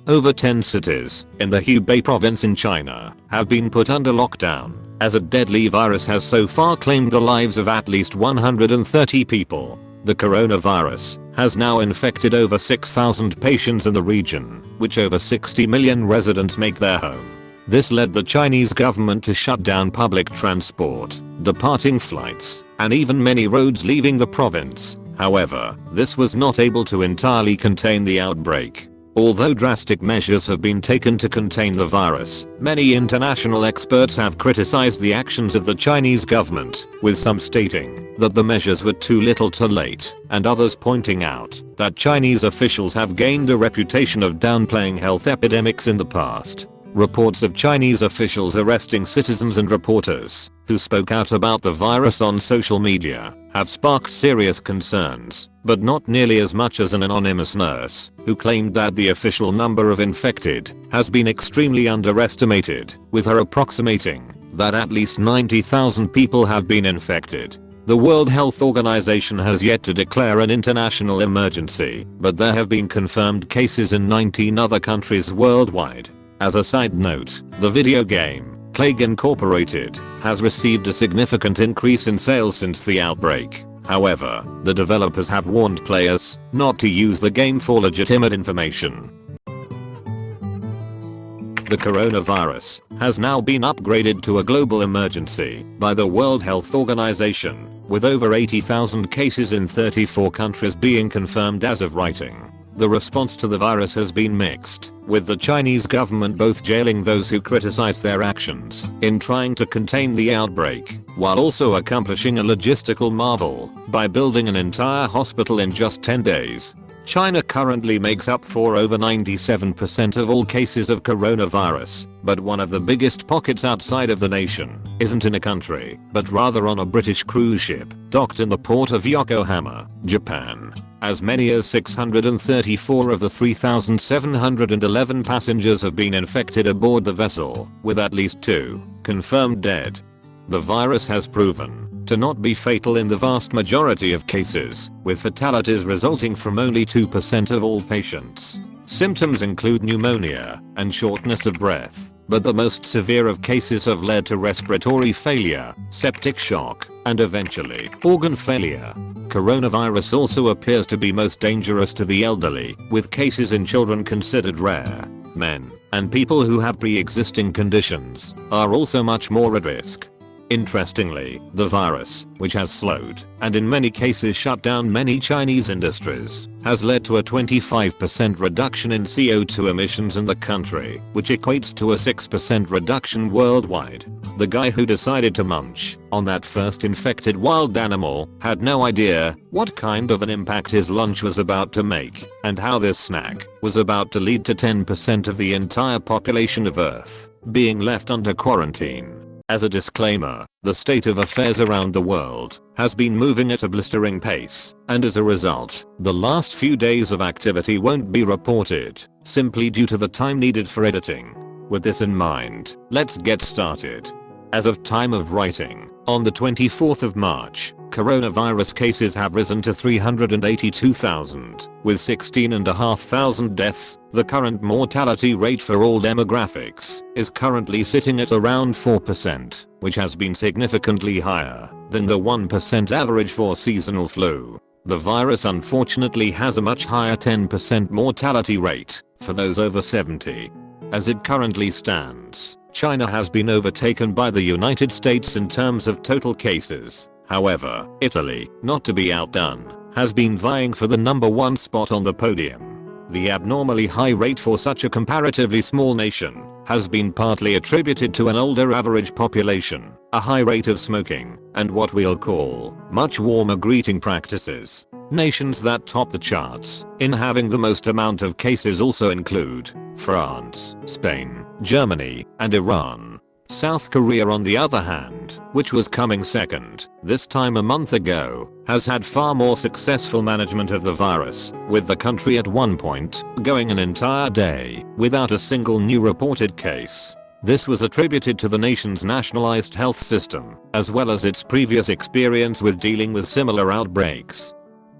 Over 10 cities in the Hubei province in China have been put under lockdown as a deadly virus has so far claimed the lives of at least 130 people. The coronavirus has now infected over 6,000 patients in the region, which over 60 million residents make their home. This led the Chinese government to shut down public transport, departing flights, and even many roads leaving the province. However, this was not able to entirely contain the outbreak. Although drastic measures have been taken to contain the virus, many international experts have criticized the actions of the Chinese government, with some stating that the measures were too little too late, and others pointing out that Chinese officials have gained a reputation of downplaying health epidemics in the past. Reports of Chinese officials arresting citizens and reporters who spoke out about the virus on social media have sparked serious concerns, but not nearly as much as an anonymous nurse who claimed that the official number of infected has been extremely underestimated, with her approximating that at least 90,000 people have been infected. The World Health Organization has yet to declare an international emergency, but there have been confirmed cases in 19 other countries worldwide. As a side note, the video game Plague Incorporated has received a significant increase in sales since the outbreak. However, the developers have warned players not to use the game for legitimate information. The coronavirus has now been upgraded to a global emergency by the World Health Organization, with over 80,000 cases in 34 countries being confirmed as of writing. The response to the virus has been mixed, with the Chinese government both jailing those who criticize their actions in trying to contain the outbreak, while also accomplishing a logistical marvel by building an entire hospital in just 10 days. China currently makes up for over 97% of all cases of coronavirus, but one of the biggest pockets outside of the nation isn't in a country, but rather on a British cruise ship docked in the port of Yokohama, Japan. As many as 634 of the 3,711 passengers have been infected aboard the vessel, with at least 2 confirmed dead. The virus has proven to not be fatal in the vast majority of cases, with fatalities resulting from only 2% of all patients. Symptoms include pneumonia and shortness of breath, but the most severe of cases have led to respiratory failure, septic shock, and eventually organ failure. Coronavirus also appears to be most dangerous to the elderly, with cases in children considered rare. Men and people who have pre-existing conditions are also much more at risk. Interestingly, the virus, which has slowed and in many cases shut down many Chinese industries, has led to a 25% reduction in CO2 emissions in the country, which equates to a 6% reduction worldwide. The guy who decided to munch on that first infected wild animal had no idea what kind of an impact his lunch was about to make, and how this snack was about to lead to 10% of the entire population of Earth being left under quarantine. As a disclaimer, the state of affairs around the world has been moving at a blistering pace, and as a result, the last few days of activity won't be reported, simply due to the time needed for editing. With this in mind, let's get started. As of time of writing, on the 24th of March, coronavirus cases have risen to 382,000, with 16,500 deaths. The current mortality rate for all demographics is currently sitting at around 4%, which has been significantly higher than the 1% average for seasonal flu. The virus unfortunately has a much higher 10% mortality rate for those over 70. As it currently stands, China has been overtaken by the United States in terms of total cases. However, Italy, not to be outdone, has been vying for the #1 spot on the podium. The abnormally high rate for such a comparatively small nation has been partly attributed to an older average population, a high rate of smoking, and what we'll call much warmer greeting practices. Nations that top the charts in having the most amount of cases also include France, Spain, Germany, and Iran. South Korea, on the other hand, which was coming second this time a month ago, has had far more successful management of the virus, with the country at one point going an entire day without a single new reported case. This was attributed to the nation's nationalized health system, as well as its previous experience with dealing with similar outbreaks.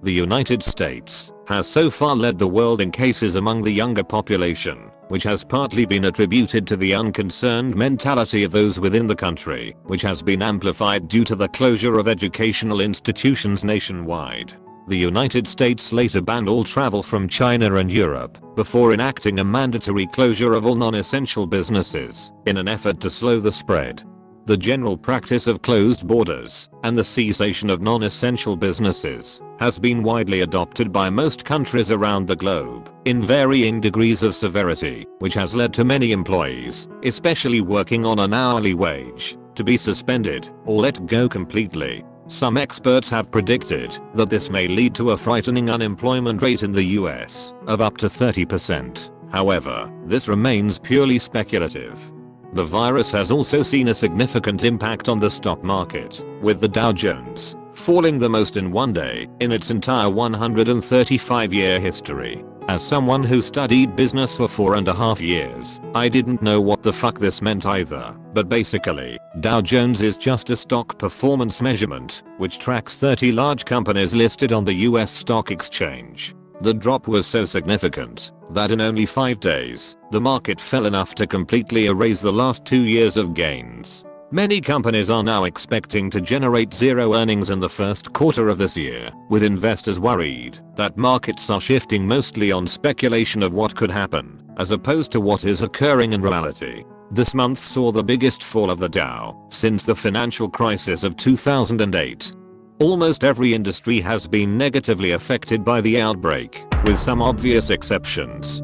The United States has so far led the world in cases among the younger population, which has partly been attributed to the unconcerned mentality of those within the country, which has been amplified due to the closure of educational institutions nationwide. The United States later banned all travel from China and Europe, before enacting a mandatory closure of all non-essential businesses, in an effort to slow the spread. The general practice of closed borders, and the cessation of non-essential businesses, has been widely adopted by most countries around the globe, in varying degrees of severity, which has led to many employees, especially working on an hourly wage, to be suspended, or let go completely. Some experts have predicted that this may lead to a frightening unemployment rate in the US of up to 30%. However, this remains purely speculative. The virus has also seen a significant impact on the stock market, with the Dow Jones falling the most in one day in its entire 135-year history. As someone who studied business for 4.5 years, I didn't know what the fuck this meant either, but basically, Dow Jones is just a stock performance measurement, which tracks 30 large companies listed on the US stock exchange. The drop was so significant that in only 5 days, the market fell enough to completely erase the last 2 years of gains. Many companies are now expecting to generate zero earnings in the first quarter of this year, with investors worried that markets are shifting mostly on speculation of what could happen, as opposed to what is occurring in reality. This month saw the biggest fall of the Dow since the financial crisis of 2008. Almost every industry has been negatively affected by the outbreak, with some obvious exceptions.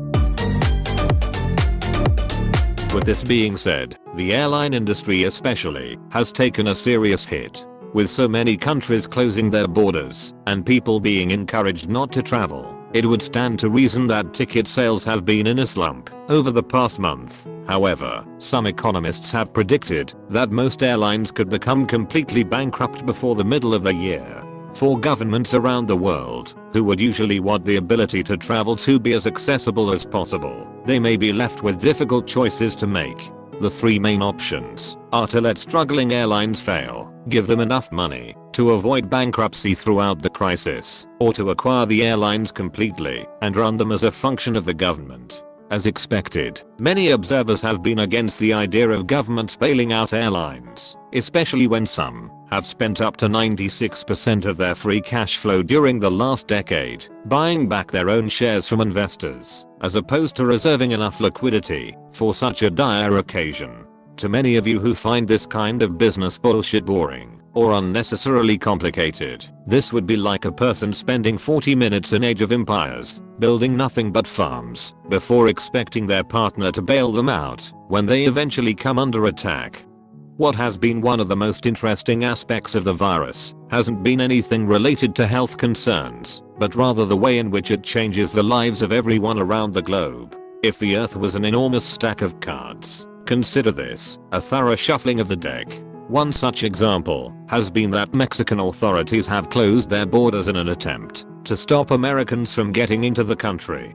With this being said, the airline industry especially has taken a serious hit. With so many countries closing their borders and people being encouraged not to travel, it would stand to reason that ticket sales have been in a slump over the past month. However, some economists have predicted that most airlines could become completely bankrupt before the middle of the year. For governments around the world, who would usually want the ability to travel to be as accessible as possible, they may be left with difficult choices to make. The three main options are to let struggling airlines fail, give them enough money to avoid bankruptcy throughout the crisis, or to acquire the airlines completely and run them as a function of the government. As expected, many observers have been against the idea of governments bailing out airlines, especially when some have spent up to 96% of their free cash flow during the last decade buying back their own shares from investors, as opposed to reserving enough liquidity for such a dire occasion. To many of you who find this kind of business bullshit boring or unnecessarily complicated, this would be like a person spending 40 minutes in Age of Empires building nothing but farms before expecting their partner to bail them out when they eventually come under attack. What has been one of the most interesting aspects of the virus hasn't been anything related to health concerns, but rather the way in which it changes the lives of everyone around the globe. If the earth was an enormous stack of cards, consider this a thorough shuffling of the deck. One such example has been that Mexican authorities have closed their borders in an attempt to stop Americans from getting into the country.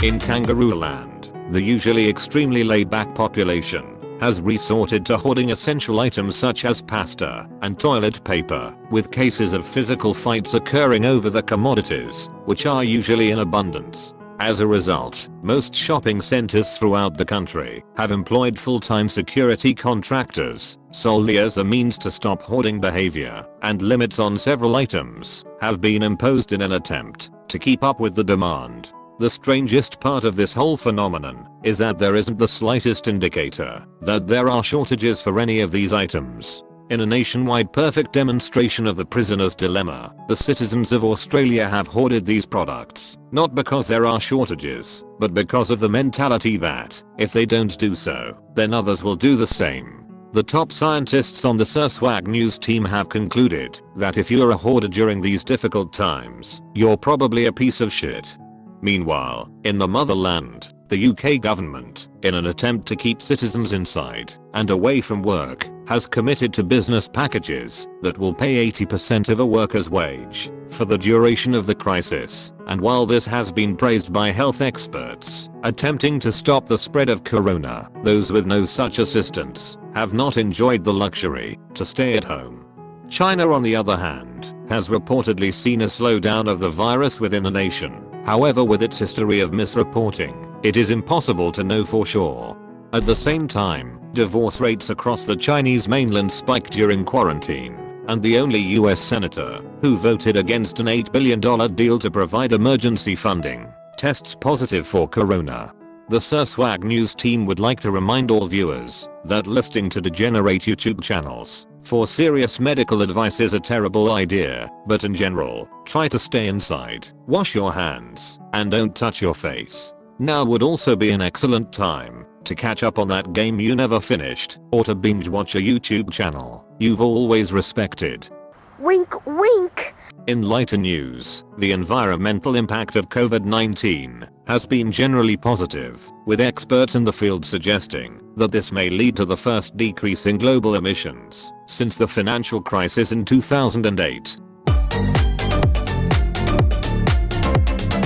In Kangaroo Land, the usually extremely laid-back population has resorted to hoarding essential items such as pasta and toilet paper, with cases of physical fights occurring over the commodities, which are usually in abundance. As a result, most shopping centers throughout the country have employed full-time security contractors solely as a means to stop hoarding behavior, and limits on several items have been imposed in an attempt to keep up with the demand. The strangest part of this whole phenomenon is that there isn't the slightest indicator that there are shortages for any of these items. In a nationwide perfect demonstration of the prisoner's dilemma, the citizens of Australia have hoarded these products, not because there are shortages, but because of the mentality that, if they don't do so, then others will do the same. The top scientists on the Sir Swag News team have concluded that if you're a hoarder during these difficult times, you're probably a piece of shit. Meanwhile, in the motherland, the UK government, in an attempt to keep citizens inside and away from work, has committed to business packages that will pay 80% of a worker's wage for the duration of the crisis. And while this has been praised by health experts attempting to stop the spread of corona, those with no such assistance have not enjoyed the luxury to stay at home. China, on the other hand, has reportedly seen a slowdown of the virus within the nation. However, with its history of misreporting, it is impossible to know for sure. At the same time, divorce rates across the Chinese mainland spiked during quarantine, and the only US senator who voted against an $8 billion deal to provide emergency funding tests positive for corona. The Sir Swag News team would like to remind all viewers that listening to degenerate YouTube channels for serious medical advice is a terrible idea, but in general, try to stay inside, wash your hands, and don't touch your face. Now would also be an excellent time to catch up on that game you never finished, or to binge watch a YouTube channel you've always respected. Wink wink. In lighter news, the environmental impact of COVID-19 has been generally positive, with experts in the field suggesting that this may lead to the first decrease in global emissions since the financial crisis in 2008.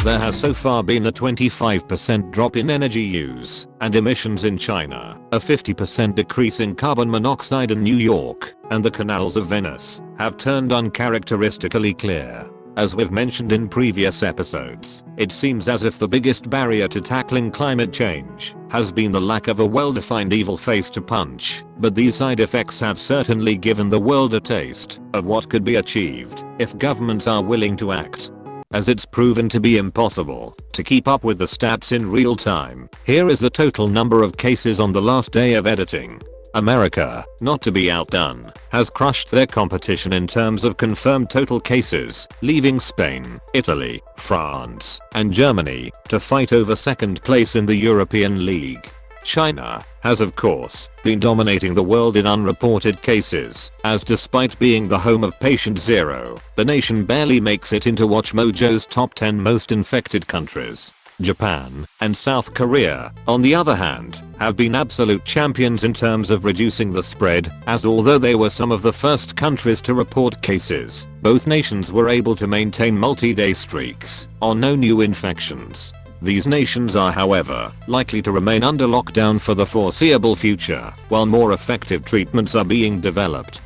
There has so far been a 25% drop in energy use and emissions in China, a 50% decrease in carbon monoxide in New York, and the canals of Venice have turned uncharacteristically clear. As we've mentioned in previous episodes, it seems as if the biggest barrier to tackling climate change has been the lack of a well-defined evil face to punch, but these side effects have certainly given the world a taste of what could be achieved if governments are willing to act. As it's proven to be impossible to keep up with the stats in real time, here is the total number of cases on the last day of editing. America, not to be outdone, has crushed their competition in terms of confirmed total cases, leaving Spain, Italy, France, and Germany to fight over second place in the European League. China has of course been dominating the world in unreported cases, as despite being the home of patient zero, the nation barely makes it into WatchMojo's top 10 most infected countries. Japan and South Korea, on the other hand, have been absolute champions in terms of reducing the spread, as although they were some of the first countries to report cases, both nations were able to maintain multi-day streaks on no new infections. These nations are, however, likely to remain under lockdown for the foreseeable future, while more effective treatments are being developed.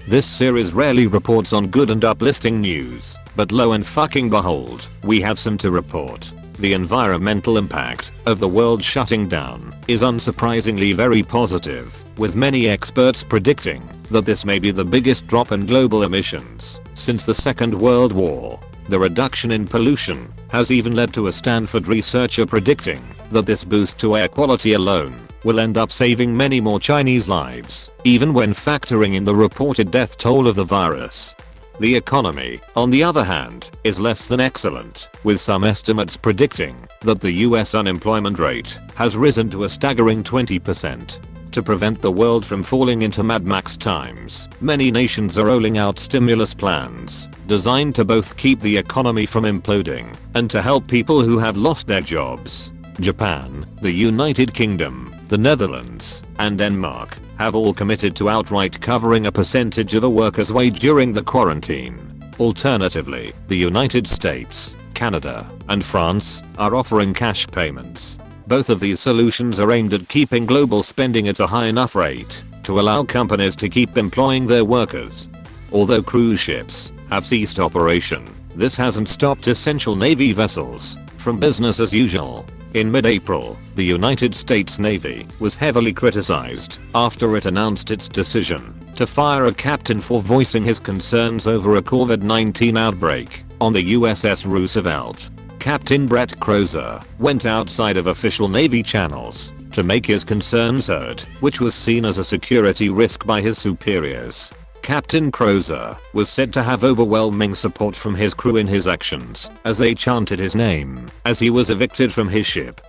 This series rarely reports on good and uplifting news, but lo and fucking behold, we have some to report. The environmental impact of the world shutting down is unsurprisingly very positive, with many experts predicting that this may be the biggest drop in global emissions since the Second World War. The reduction in pollution has even led to a Stanford researcher predicting that this boost to air quality alone will end up saving many more Chinese lives, even when factoring in the reported death toll of the virus. The economy, on the other hand, is less than excellent, with some estimates predicting that the US unemployment rate has risen to a staggering 20%. To prevent the world from falling into Mad Max times, many nations are rolling out stimulus plans designed to both keep the economy from imploding and to help people who have lost their jobs. Japan, the United Kingdom, the Netherlands, and Denmark have all committed to outright covering a percentage of a worker's wage during the quarantine. Alternatively, the United States, Canada, and France are offering cash payments. Both of these solutions are aimed at keeping global spending at a high enough rate to allow companies to keep employing their workers. Although cruise ships have ceased operation, this hasn't stopped essential Navy vessels from business as usual. In mid-April, the United States Navy was heavily criticized after it announced its decision to fire a captain for voicing his concerns over a COVID-19 outbreak on the USS Roosevelt. Captain Brett Crozer went outside of official Navy channels to make his concerns heard, which was seen as a security risk by his superiors. Captain Crozer was said to have overwhelming support from his crew in his actions, as they chanted his name as he was evicted from his ship.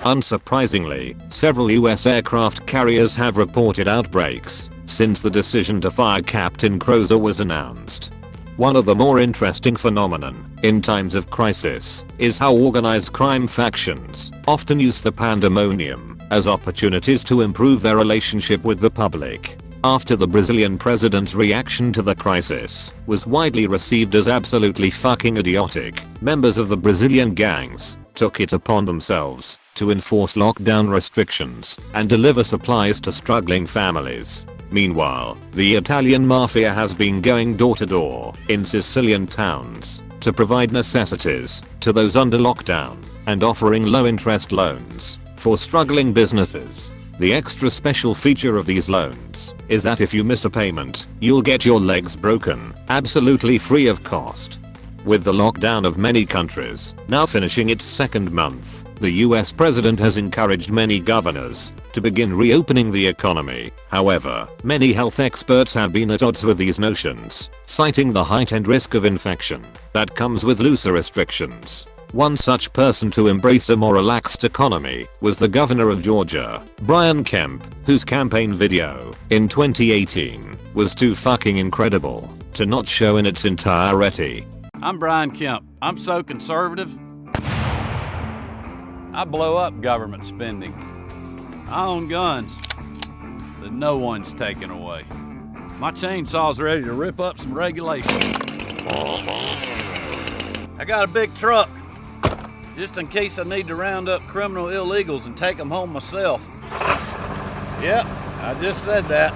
Unsurprisingly, several US aircraft carriers have reported outbreaks since the decision to fire Captain Crozer was announced. One of the more interesting phenomenon in times of crisis is how organized crime factions often use the pandemonium as opportunities to improve their relationship with the public. After the Brazilian president's reaction to the crisis was widely received as absolutely fucking idiotic, members of the Brazilian gangs took it upon themselves to enforce lockdown restrictions and deliver supplies to struggling families. Meanwhile, the Italian mafia has been going door to door in Sicilian towns to provide necessities to those under lockdown and offering low interest loans for struggling businesses. The extra special feature of these loans is that if you miss a payment, you'll get your legs broken, absolutely free of cost. With the lockdown of many countries now finishing its second month, the US president has encouraged many governors to begin reopening the economy. However, many health experts have been at odds with these notions, citing the heightened risk of infection that comes with looser restrictions. One such person to embrace a more relaxed economy was the governor of Georgia, Brian Kemp, whose campaign video in 2018 was too fucking incredible to not show in its entirety. I'm Brian Kemp. I'm so conservative. I blow up government spending. I own guns that no one's taking away. My chainsaw's ready to rip up some regulations. I got a big truck, just in case I need to round up criminal illegals and take them home myself. Yep, I just said that.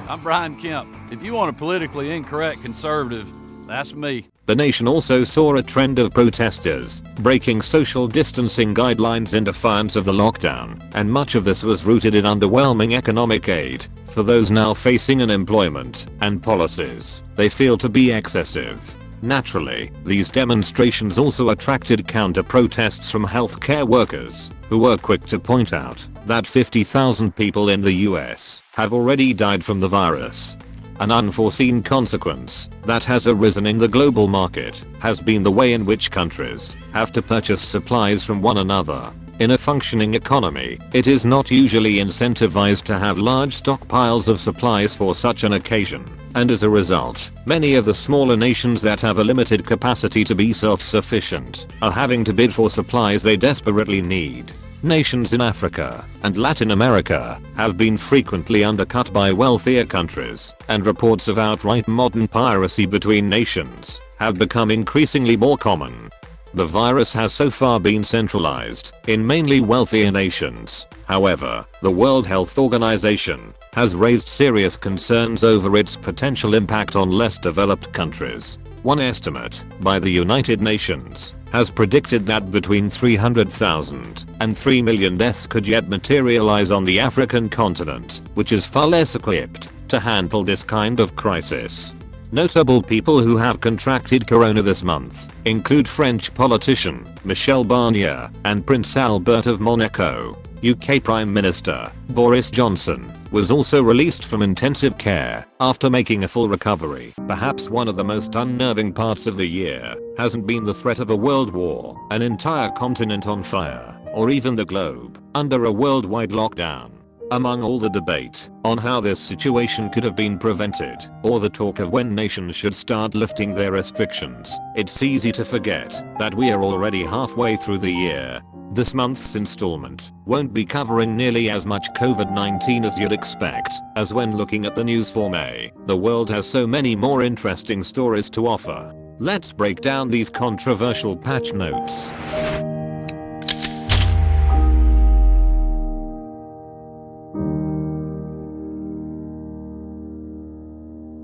I'm Brian Kemp. If you want a politically incorrect conservative, that's me. The nation also saw a trend of protesters breaking social distancing guidelines in defiance of the lockdown, and much of this was rooted in underwhelming economic aid for those now facing unemployment and policies they feel to be excessive. Naturally, these demonstrations also attracted counter-protests from healthcare workers, who were quick to point out that 50,000 people in the US have already died from the virus. An unforeseen consequence that has arisen in the global market has been the way in which countries have to purchase supplies from one another. In a functioning economy, it is not usually incentivized to have large stockpiles of supplies for such an occasion, and as a result, many of the smaller nations that have a limited capacity to be self-sufficient are having to bid for supplies they desperately need. Nations in Africa and Latin America have been frequently undercut by wealthier countries, and reports of outright modern piracy between nations have become increasingly more common. The virus has so far been centralized in mainly wealthier nations. However, the World Health Organization has raised serious concerns over its potential impact on less developed countries. One estimate by the United Nations has predicted that between 300,000 and 3 million deaths could yet materialize on the African continent, which is far less equipped to handle this kind of crisis. Notable people who have contracted corona this month include French politician Michel Barnier and Prince Albert of Monaco. UK Prime Minister Boris Johnson was also released from intensive care after making a full recovery. Perhaps one of the most unnerving parts of the year hasn't been the threat of a world war, an entire continent on fire, or even the globe under a worldwide lockdown. Among all the debate on how this situation could have been prevented, or the talk of when nations should start lifting their restrictions, it's easy to forget that we are already halfway through the year. This month's installment won't be covering nearly as much COVID-19 as you'd expect, as when looking at the news for May, the world has so many more interesting stories to offer. Let's break down these controversial patch notes.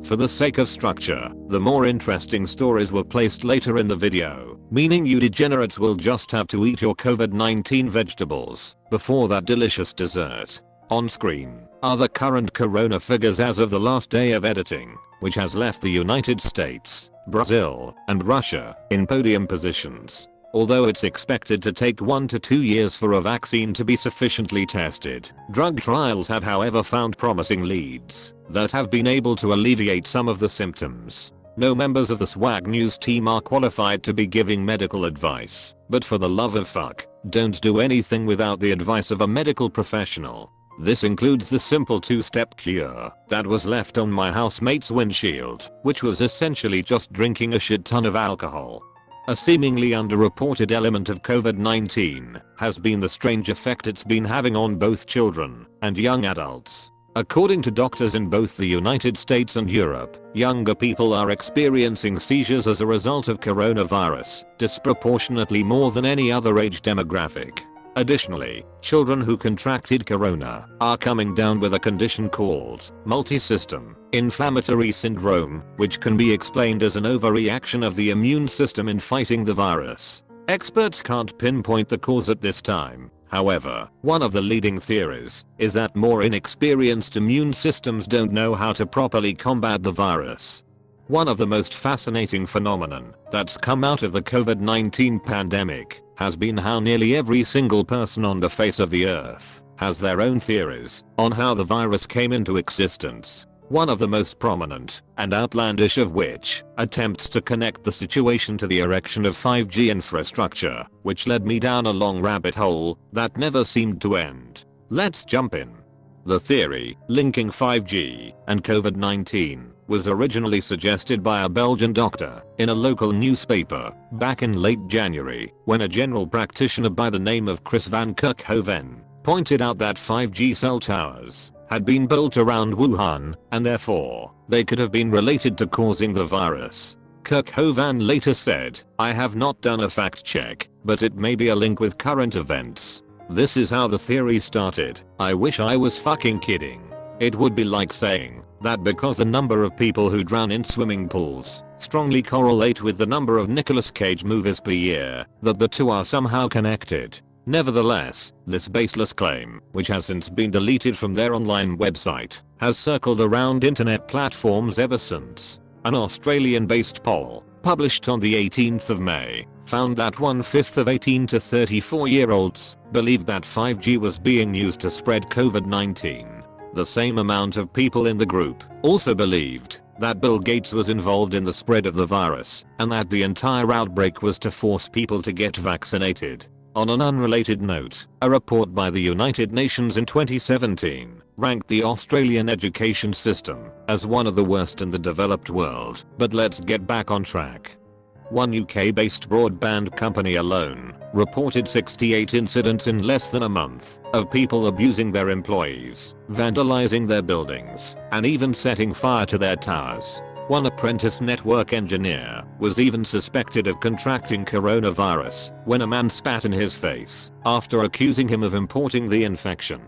For the sake of structure, the more interesting stories were placed later in the video, meaning you degenerates will just have to eat your COVID-19 vegetables before that delicious dessert. On screen are the current corona figures as of the last day of editing, which has left the United States, Brazil, and Russia in podium positions. Although it's expected to take 1 to 2 years for a vaccine to be sufficiently tested, drug trials have however found promising leads that have been able to alleviate some of the symptoms. No members of the SWAG News team are qualified to be giving medical advice, but for the love of fuck, don't do anything without the advice of a medical professional. This includes the simple 2-step cure that was left on my housemate's windshield, which was essentially just drinking a shit ton of alcohol. A seemingly underreported element of COVID-19 has been the strange effect it's been having on both children and young adults. According to doctors in both the United States and Europe, younger people are experiencing seizures as a result of coronavirus, disproportionately more than any other age demographic. Additionally, children who contracted corona are coming down with a condition called multisystem inflammatory syndrome, which can be explained as an overreaction of the immune system in fighting the virus. Experts can't pinpoint the cause at this time. However, one of the leading theories is that more inexperienced immune systems don't know how to properly combat the virus. One of the most fascinating phenomenon that's come out of the COVID-19 pandemic has been how nearly every single person on the face of the earth has their own theories on how the virus came into existence. One of the most prominent and outlandish of which attempts to connect the situation to the erection of 5G infrastructure, which led me down a long rabbit hole that never seemed to end. Let's jump in. The theory linking 5G and COVID-19 was originally suggested by a Belgian doctor in a local newspaper back in late January, when a general practitioner by the name of Chris van Kerkhoven pointed out that 5G cell towers had been built around Wuhan, and therefore they could have been related to causing the virus. Kerkhoven later said, "I have not done a fact check, but it may be a link with current events." This is how the theory started. I wish I was fucking kidding. It would be like saying that because the number of people who drown in swimming pools strongly correlate with the number of Nicolas Cage movies per year, that the two are somehow connected. Nevertheless, this baseless claim, which has since been deleted from their online website, has circled around internet platforms ever since. An Australian-based poll, published on the 18th of May, found that 1/5 of 18 to 34-year-olds believed that 5G was being used to spread COVID-19. The same amount of people in the group also believed that Bill Gates was involved in the spread of the virus, and that the entire outbreak was to force people to get vaccinated. On an unrelated note, a report by the United Nations in 2017 ranked the Australian education system as one of the worst in the developed world. But let's get back on track. One UK-based broadband company alone reported 68 incidents in less than a month of people abusing their employees, vandalizing their buildings, and even setting fire to their towers. One apprentice network engineer was even suspected of contracting coronavirus when a man spat in his face after accusing him of importing the infection.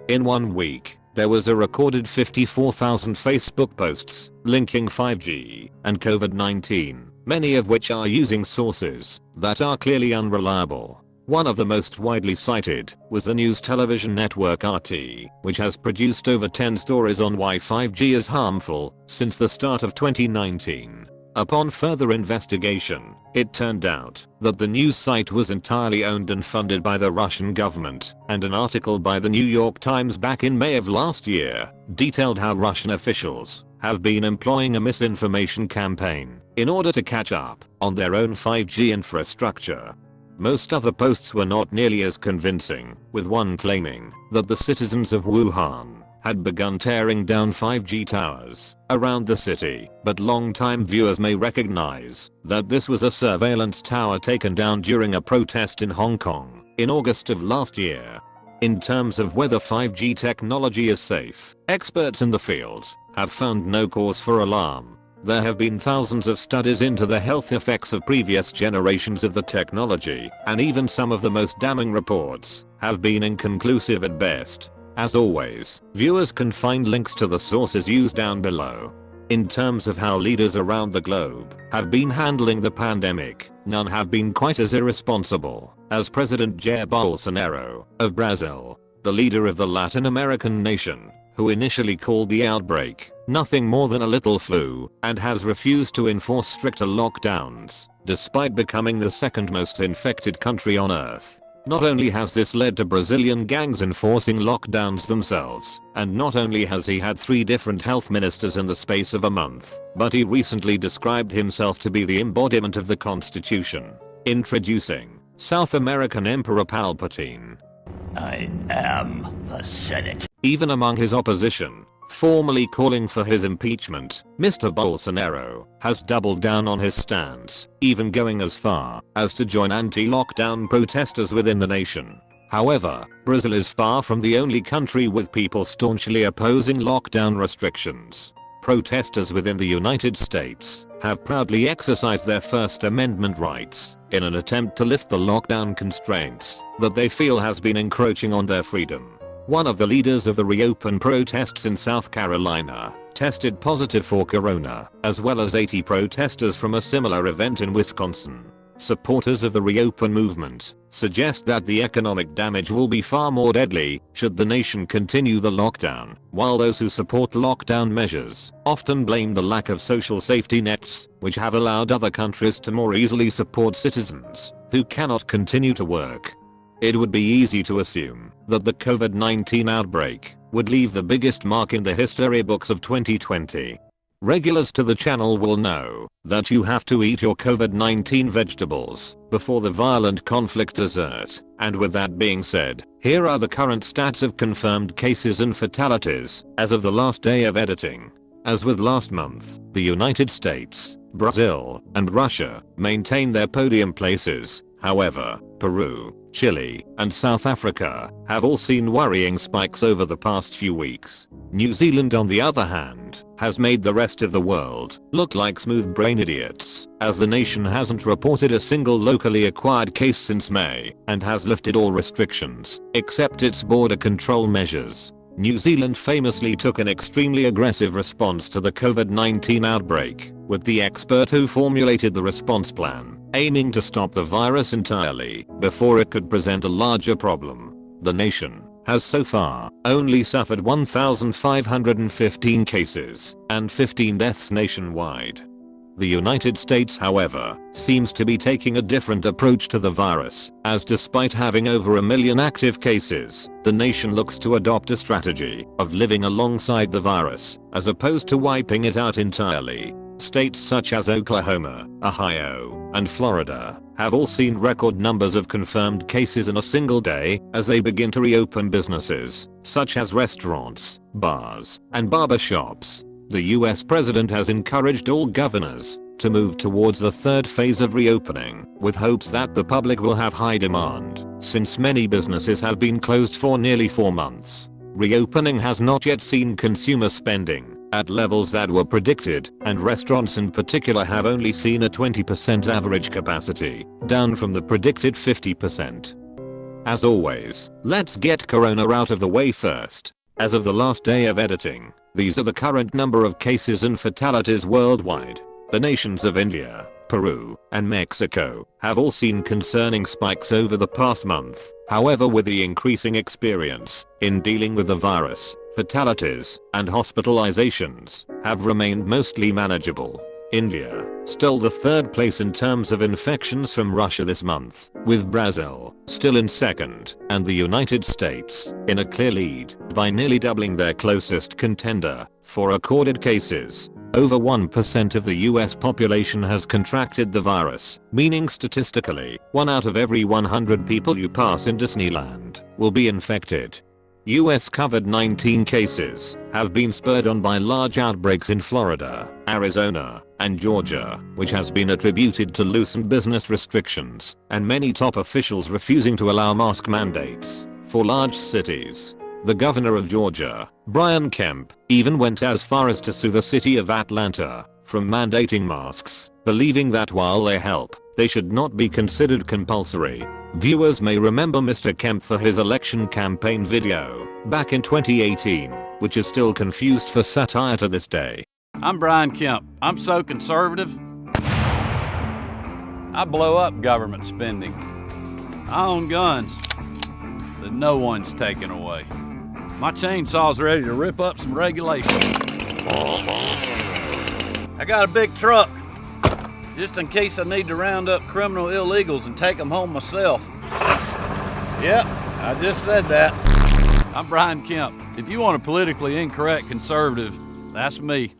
In 1 week, there was a recorded 54,000 Facebook posts linking 5G and COVID-19, many of which are using sources that are clearly unreliable. One of the most widely cited was the news television network RT, which has produced over 10 stories on why 5G is harmful since the start of 2019. Upon further investigation, it turned out that the news site was entirely owned and funded by the Russian government, and an article by the New York Times back in May of last year detailed how Russian officials have been employing a misinformation campaign in order to catch up on their own 5G infrastructure. Most other posts were not nearly as convincing, with one claiming that the citizens of Wuhan had begun tearing down 5G towers around the city, but long-time viewers may recognize that this was a surveillance tower taken down during a protest in Hong Kong in August of last year. In terms of whether 5G technology is safe, experts in the field have found no cause for alarm. There have been thousands of studies into the health effects of previous generations of the technology, and even some of the most damning reports have been inconclusive at best. As always, viewers can find links to the sources used down below. In terms of how leaders around the globe have been handling the pandemic, none have been quite as irresponsible as President Jair Bolsonaro of Brazil, the leader of the Latin American nation, who initially called the outbreak nothing more than a little flu and has refused to enforce stricter lockdowns, despite becoming the second most infected country on earth. Not only has this led to Brazilian gangs enforcing lockdowns themselves, and not only has he had 3 different health ministers in the space of a month, but he recently described himself to be the embodiment of the Constitution. Introducing South American Emperor Palpatine. I am the Senate. Even among his opposition, formally calling for his impeachment, Mr. Bolsonaro has doubled down on his stance, even going as far as to join anti-lockdown protesters within the nation. However, Brazil is far from the only country with people staunchly opposing lockdown restrictions. Protesters within the United States have proudly exercised their First Amendment rights in an attempt to lift the lockdown constraints that they feel has been encroaching on their freedom. One of the leaders of the Reopen protests in South Carolina tested positive for corona, as well as 80 protesters from a similar event in Wisconsin. Supporters of the Reopen movement suggest that the economic damage will be far more deadly should the nation continue the lockdown, while those who support lockdown measures often blame the lack of social safety nets, which have allowed other countries to more easily support citizens who cannot continue to work. It would be easy to assume that the COVID-19 outbreak would leave the biggest mark in the history books of 2020. Regulars to the channel will know that you have to eat your COVID-19 vegetables before the violent conflict dessert. And with that being said, here are the current stats of confirmed cases and fatalities as of the last day of editing. As with last month, the United States, Brazil, and Russia maintain their podium places. However, Peru, Chile, and South Africa have all seen worrying spikes over the past few weeks. New Zealand, on the other hand, has made the rest of the world look like smooth brain idiots, as the nation hasn't reported a single locally acquired case since May and has lifted all restrictions except its border control measures. New Zealand famously took an extremely aggressive response to the COVID-19 outbreak, with the expert who formulated the response plan aiming to stop the virus entirely before it could present a larger problem. The nation has so far only suffered 1,515 cases and 15 deaths nationwide. The United States, however, seems to be taking a different approach to the virus, as despite having over 1 million active cases, the nation looks to adopt a strategy of living alongside the virus, as opposed to wiping it out entirely. States such as Oklahoma, Ohio, and Florida have all seen record numbers of confirmed cases in a single day as they begin to reopen businesses, such as restaurants, bars, and barber shops. The US president has encouraged all governors to move towards the third phase of reopening, with hopes that the public will have high demand, since many businesses have been closed for nearly 4 months. Reopening has not yet seen consumer spending at levels that were predicted, and restaurants in particular have only seen a 20% average capacity, down from the predicted 50%. As always, let's get corona out of the way first. As of the last day of editing, these are the current number of cases and fatalities worldwide. The nations of India, Peru, and Mexico have all seen concerning spikes over the past month. However, with the increasing experience in dealing with the virus, fatalities and hospitalizations have remained mostly manageable. India stole the third place in terms of infections from Russia this month, with Brazil still in second, and the United States in a clear lead by nearly doubling their closest contender for recorded cases. Over 1% of the US population has contracted the virus, meaning statistically, 1 out of every 100 people you pass in Disneyland will be infected. US COVID-19 cases have been spurred on by large outbreaks in Florida, Arizona, and Georgia, which has been attributed to loosened business restrictions and many top officials refusing to allow mask mandates for large cities. The governor of Georgia, Brian Kemp, even went as far as to sue the city of Atlanta from mandating masks, believing that while they help, they should not be considered compulsory. Viewers may remember Mr. Kemp for his election campaign video back in 2018, which is still confused for satire to this day. I'm Brian Kemp. I'm so conservative. I blow up government spending. I own guns that no one's taking away. My chainsaw's ready to rip up some regulations. I got a big truck, just in case I need to round up criminal illegals and take them home myself. Yep, I just said that. I'm Brian Kemp. If you want a politically incorrect conservative, that's me.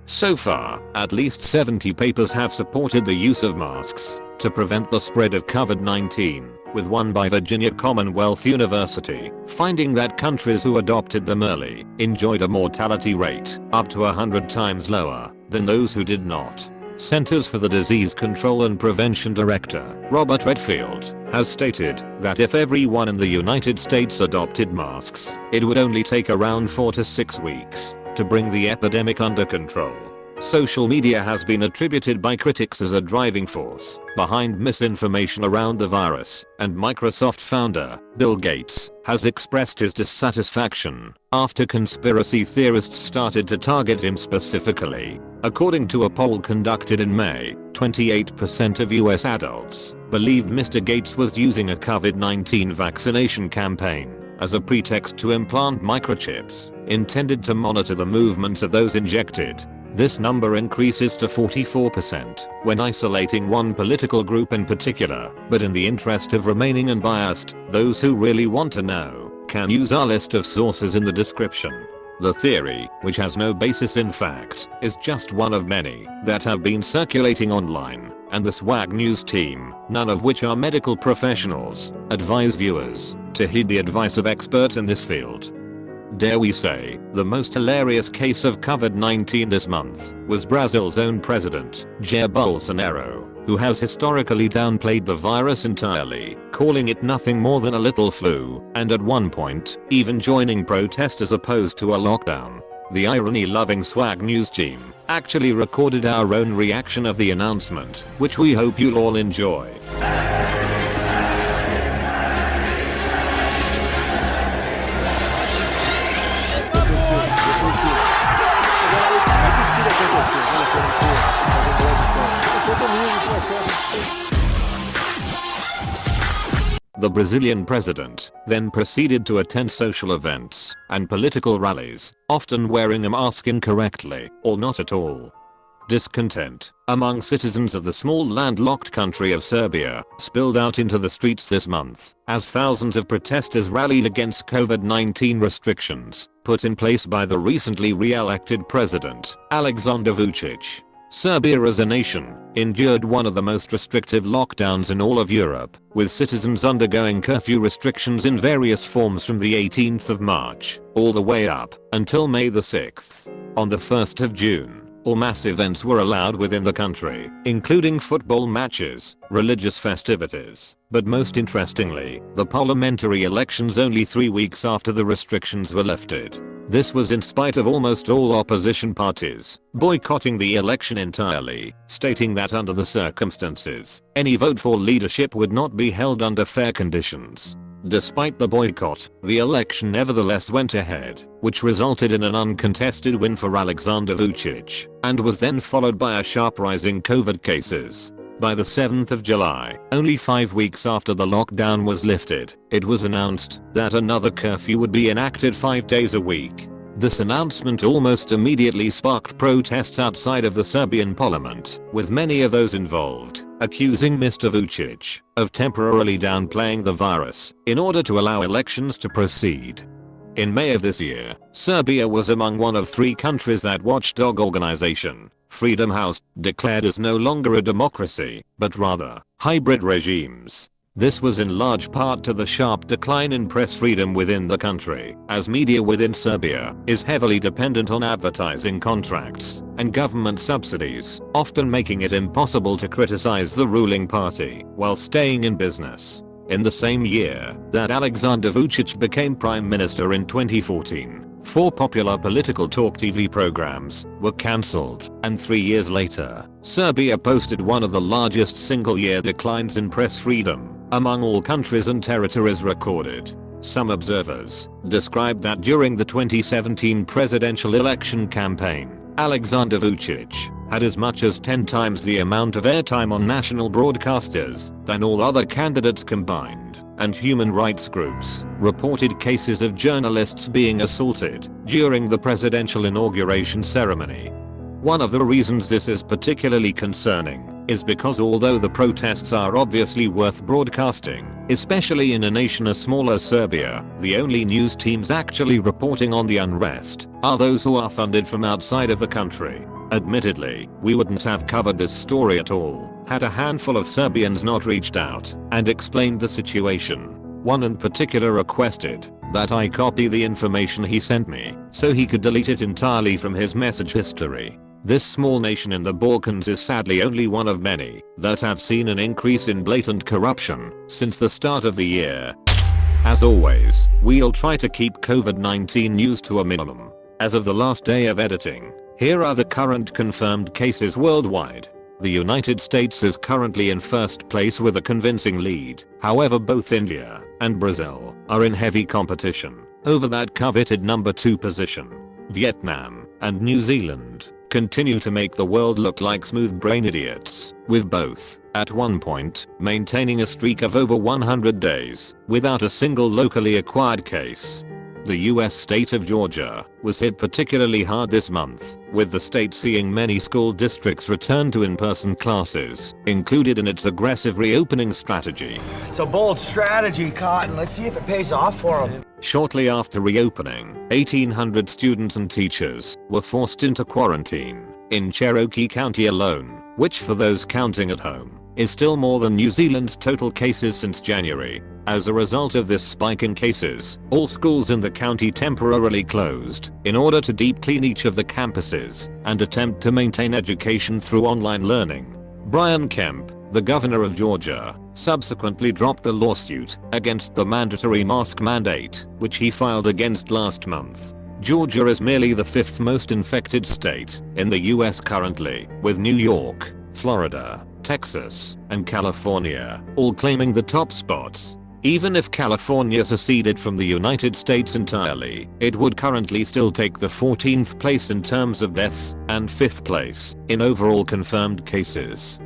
So far, at least 70 papers have supported the use of masks to prevent the spread of COVID-19, with one by Virginia Commonwealth University finding that countries who adopted them early enjoyed a mortality rate up to 100 times lower than those who did not. Centers for the Disease Control and Prevention Director, Robert Redfield, has stated that if everyone in the United States adopted masks, it would only take around 4 to 6 weeks to bring the epidemic under control. Social media has been attributed by critics as a driving force behind misinformation around the virus, and Microsoft founder, Bill Gates, has expressed his dissatisfaction after conspiracy theorists started to target him specifically. According to a poll conducted in May, 28% of US adults believed Mr. Gates was using a COVID-19 vaccination campaign as a pretext to implant microchips intended to monitor the movements of those injected. This number increases to 44% when isolating one political group in particular, but in the interest of remaining unbiased, those who really want to know can use our list of sources in the description. The theory, which has no basis in fact, is just one of many that have been circulating online, and the swag news team, none of which are medical professionals, advise viewers to heed the advice of experts in this field. Dare we say, the most hilarious case of COVID-19 this month was Brazil's own president, Jair Bolsonaro, who has historically downplayed the virus entirely, calling it nothing more than a little flu, and at one point, even joining protesters opposed to a lockdown. The irony-loving swag news team actually recorded our own reaction of the announcement, which we hope you'll all enjoy. The Brazilian president then proceeded to attend social events and political rallies, often wearing a mask incorrectly or not at all. Discontent among citizens of the small landlocked country of Serbia spilled out into the streets this month as thousands of protesters rallied against COVID-19 restrictions put in place by the recently re-elected president, Aleksandar Vučić. Serbia as a nation endured one of the most restrictive lockdowns in all of Europe, with citizens undergoing curfew restrictions in various forms from the 18th of March all the way up until May the 6th. On the 1st of June, all mass events were allowed within the country, including football matches, religious festivities, but most interestingly, the parliamentary elections only 3 weeks after the restrictions were lifted. This was in spite of almost all opposition parties boycotting the election entirely, stating that under the circumstances, any vote for leadership would not be held under fair conditions. Despite the boycott, the election nevertheless went ahead, which resulted in an uncontested win for Aleksandar Vučić, and was then followed by a sharp rise in COVID cases. By the 7th of July, only 5 weeks after the lockdown was lifted, it was announced that another curfew would be enacted 5 days a week. This announcement almost immediately sparked protests outside of the Serbian parliament, with many of those involved accusing Mr. Vučić of temporarily downplaying the virus in order to allow elections to proceed. In May of this year, Serbia was among one of 3 countries that watchdog organization, Freedom House, declared as no longer a democracy, but rather hybrid regimes. This was in large part to the sharp decline in press freedom within the country, as media within Serbia is heavily dependent on advertising contracts and government subsidies, often making it impossible to criticize the ruling party while staying in business. In the same year that Aleksandar Vučić became prime minister in 2014, 4 popular political talk TV programs were cancelled, and 3 years later, Serbia posted one of the largest single-year declines in press freedom among all countries and territories recorded. Some observers described that during the 2017 presidential election campaign, Aleksandar Vučić had as much as 10 times the amount of airtime on national broadcasters than all other candidates combined, and human rights groups reported cases of journalists being assaulted during the presidential inauguration ceremony. One of the reasons this is particularly concerning is because although the protests are obviously worth broadcasting, especially in a nation as small as Serbia, the only news teams actually reporting on the unrest are those who are funded from outside of the country. Admittedly, we wouldn't have covered this story at all had a handful of Serbians not reached out and explained the situation. One in particular requested that I copy the information he sent me so he could delete it entirely from his message history. This small nation in the Balkans is sadly only one of many that have seen an increase in blatant corruption since the start of the year. As always, we'll try to keep COVID-19 news to a minimum. As of the last day of editing, Here are the current confirmed cases worldwide. The United States is currently in first place with a convincing lead. However, both India and Brazil are in heavy competition over that coveted number 2 position. Vietnam and New Zealand continue to make the world look like smooth brain idiots, with both, at one point, maintaining a streak of over 100 days without a single locally acquired case. The US state of Georgia was hit particularly hard this month, with the state seeing many school districts return to in-person classes, included in its aggressive reopening strategy. It's a bold strategy, Cotton. Let's see if it pays off for them. Shortly after reopening, 1,800 students and teachers were forced into quarantine in Cherokee County alone, which, for those counting at home, is still more than New Zealand's total cases since January. As a result of this spike in cases, all schools in the county temporarily closed in order to deep clean each of the campuses and attempt to maintain education through online learning. Brian Kemp, the governor of Georgia, subsequently dropped the lawsuit against the mandatory mask mandate, which he filed against last month. Georgia is merely the 5th most infected state in the US currently, with New York, Florida, Texas, and California all claiming the top spots. Even if California seceded from the United States entirely, it would currently still take the 14th place in terms of deaths and 5th place in overall confirmed cases.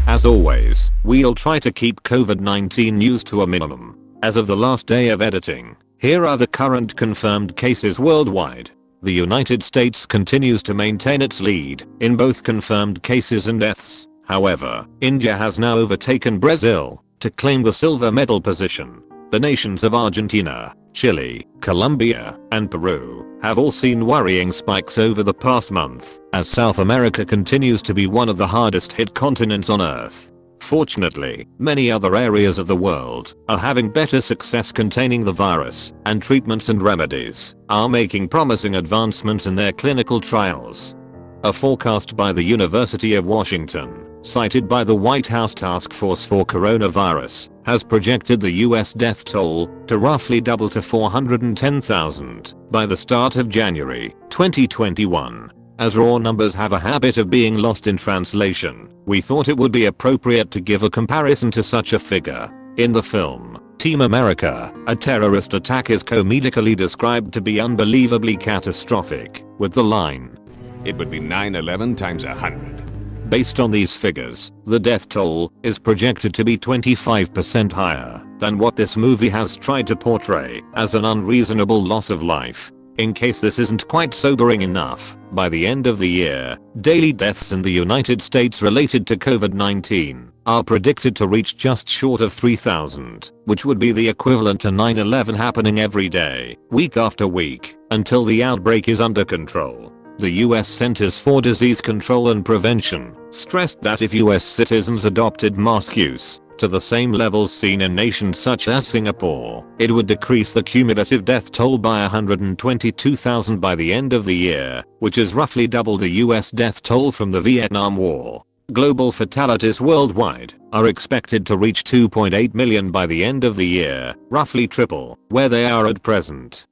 As always, we'll try to keep COVID-19 news to a minimum. As of the last day of editing, here are the current confirmed cases worldwide. The United States continues to maintain its lead in both confirmed cases and deaths. However, India has now overtaken Brazil to claim the silver medal position. The nations of Argentina, Chile, Colombia, and Peru have all seen worrying spikes over the past month, as South America continues to be one of the hardest hit continents on Earth. Fortunately, many other areas of the world are having better success containing the virus, and treatments and remedies are making promising advancements in their clinical trials. A forecast by the University of Washington, cited by the White House Task Force for Coronavirus, has projected the US death toll to roughly double to 410,000 by the start of January 2021. As raw numbers have a habit of being lost in translation, we thought it would be appropriate to give a comparison to such a figure. In the film Team America, a terrorist attack is comedically described to be unbelievably catastrophic, with the line, "It would be 9/11 times 100. Based on these figures, the death toll is projected to be 25% higher than what this movie has tried to portray as an unreasonable loss of life. In case this isn't quite sobering enough, by the end of the year, daily deaths in the United States related to COVID-19 are predicted to reach just short of 3,000, which would be the equivalent to 9/11 happening every day, week after week, until the outbreak is under control. The US Centers for Disease Control and Prevention stressed that if US citizens adopted mask use to the same levels seen in nations such as Singapore, it would decrease the cumulative death toll by 122,000 by the end of the year, which is roughly double the US death toll from the Vietnam War. Global fatalities worldwide are expected to reach 2.8 million by the end of the year, roughly triple where they are at present.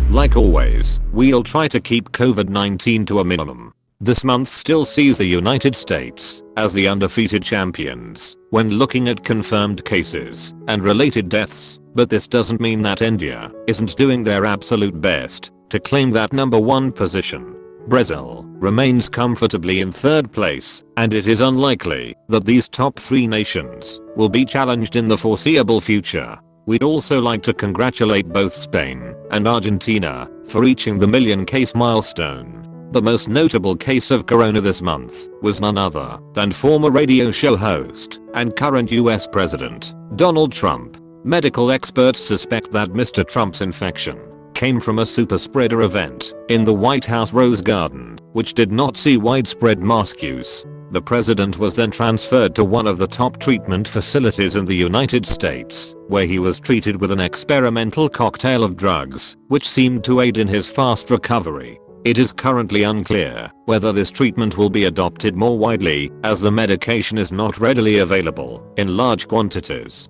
Like always, we'll try to keep COVID-19 to a minimum. This month still sees the United States as the undefeated champions when looking at confirmed cases and related deaths, but this doesn't mean that India isn't doing their absolute best to claim that number 1 position. Brazil remains comfortably in 3rd place, and it is unlikely that these top 3 nations will be challenged in the foreseeable future. We'd also like to congratulate both Spain and Argentina for reaching the million case milestone. The most notable case of corona this month was none other than former radio show host and current US President Donald Trump. Medical experts suspect that Mr. Trump's infection came from a super spreader event in the White House Rose Garden, which did not see widespread mask use. The president was then transferred to one of the top treatment facilities in the United States, where he was treated with an experimental cocktail of drugs, which seemed to aid in his fast recovery. It is currently unclear whether this treatment will be adopted more widely, as the medication is not readily available in large quantities.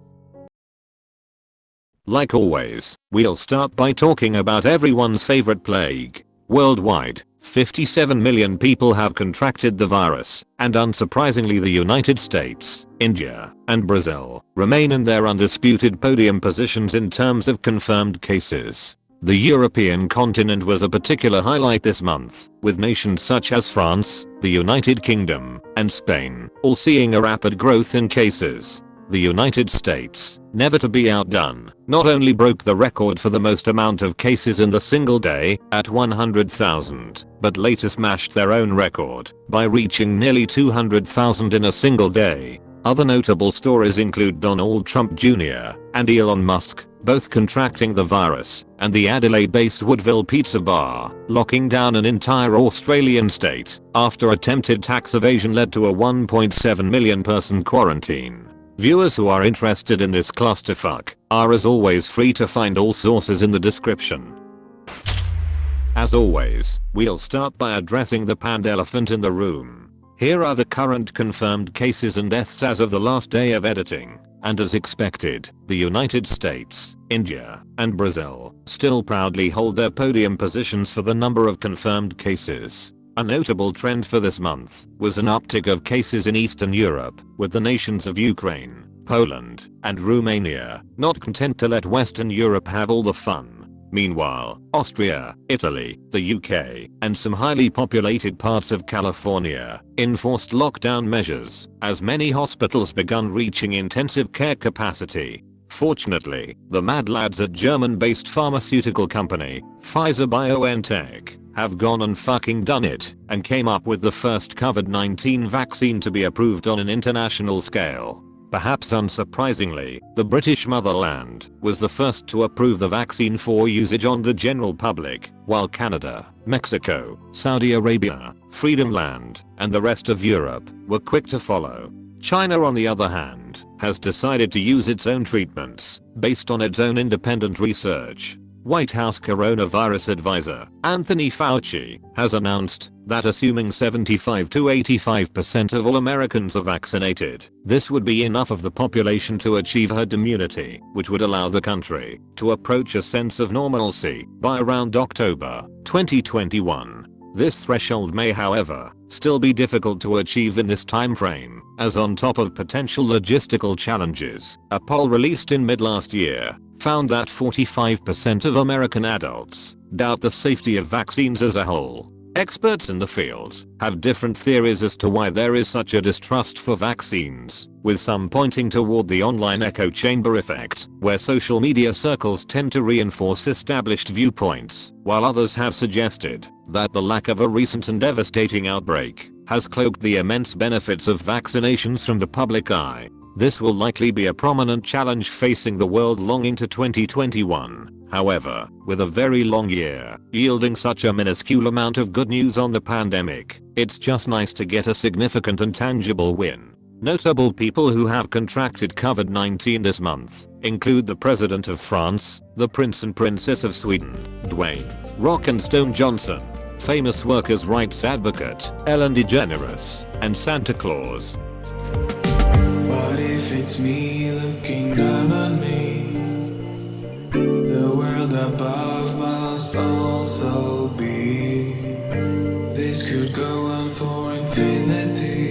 Like always, we'll start by talking about everyone's favorite plague, Worldwide, 57 million people have contracted the virus, and unsurprisingly the United States, India, and Brazil remain in their undisputed podium positions in terms of confirmed cases. The European continent was a particular highlight this month, with nations such as France, the United Kingdom, and Spain all seeing a rapid growth in cases. The United States, never to be outdone, not only broke the record for the most amount of cases in the single day, at 100,000, but later smashed their own record by reaching nearly 200,000 in a single day. Other notable stories include Donald Trump Jr. and Elon Musk, both contracting the virus, and the Adelaide-based Woodville Pizza Bar locking down an entire Australian state after attempted tax evasion led to a 1.7 million person quarantine. Viewers who are interested in this clusterfuck are as always free to find all sources in the description. As always, we'll start by addressing the elephant in the room. Here are the current confirmed cases and deaths as of the last day of editing, and as expected, the United States, India, and Brazil still proudly hold their podium positions for the number of confirmed cases. A notable trend for this month was an uptick of cases in Eastern Europe, with the nations of Ukraine, Poland, and Romania not content to let Western Europe have all the fun. Meanwhile, Austria, Italy, the UK, and some highly populated parts of California enforced lockdown measures as many hospitals begun reaching intensive care capacity. Fortunately, the mad lads at German-based pharmaceutical company, Pfizer-BioNTech, have gone and fucking done it, and came up with the first COVID-19 vaccine to be approved on an international scale. Perhaps unsurprisingly, the British motherland was the first to approve the vaccine for usage on the general public, while Canada, Mexico, Saudi Arabia, Freedom Land, and the rest of Europe were quick to follow. China, on the other hand, has decided to use its own treatments based on its own independent research. White House coronavirus advisor Anthony Fauci has announced that assuming 75 to 85% of all Americans are vaccinated, this would be enough of the population to achieve herd immunity, which would allow the country to approach a sense of normalcy by around October 2021. This threshold may, however, still be difficult to achieve in this time frame, as on top of potential logistical challenges, a poll released in mid last year found that 45% of American adults doubt the safety of vaccines as a whole. Experts in the field have different theories as to why there is such a distrust for vaccines, with some pointing toward the online echo chamber effect, where social media circles tend to reinforce established viewpoints, while others have suggested that the lack of a recent and devastating outbreak has cloaked the immense benefits of vaccinations from the public eye. This will likely be a prominent challenge facing the world long into 2021. However, with a very long year yielding such a minuscule amount of good news on the pandemic, it's just nice to get a significant and tangible win. Notable people who have contracted COVID-19 this month include the President of France, the Prince and Princess of Sweden, Dwayne "Rock and Stone" Johnson, famous workers' rights advocate Ellen DeGeneres, and Santa Claus. What if it's me looking down on me? The world above must also be. This could go on for infinity.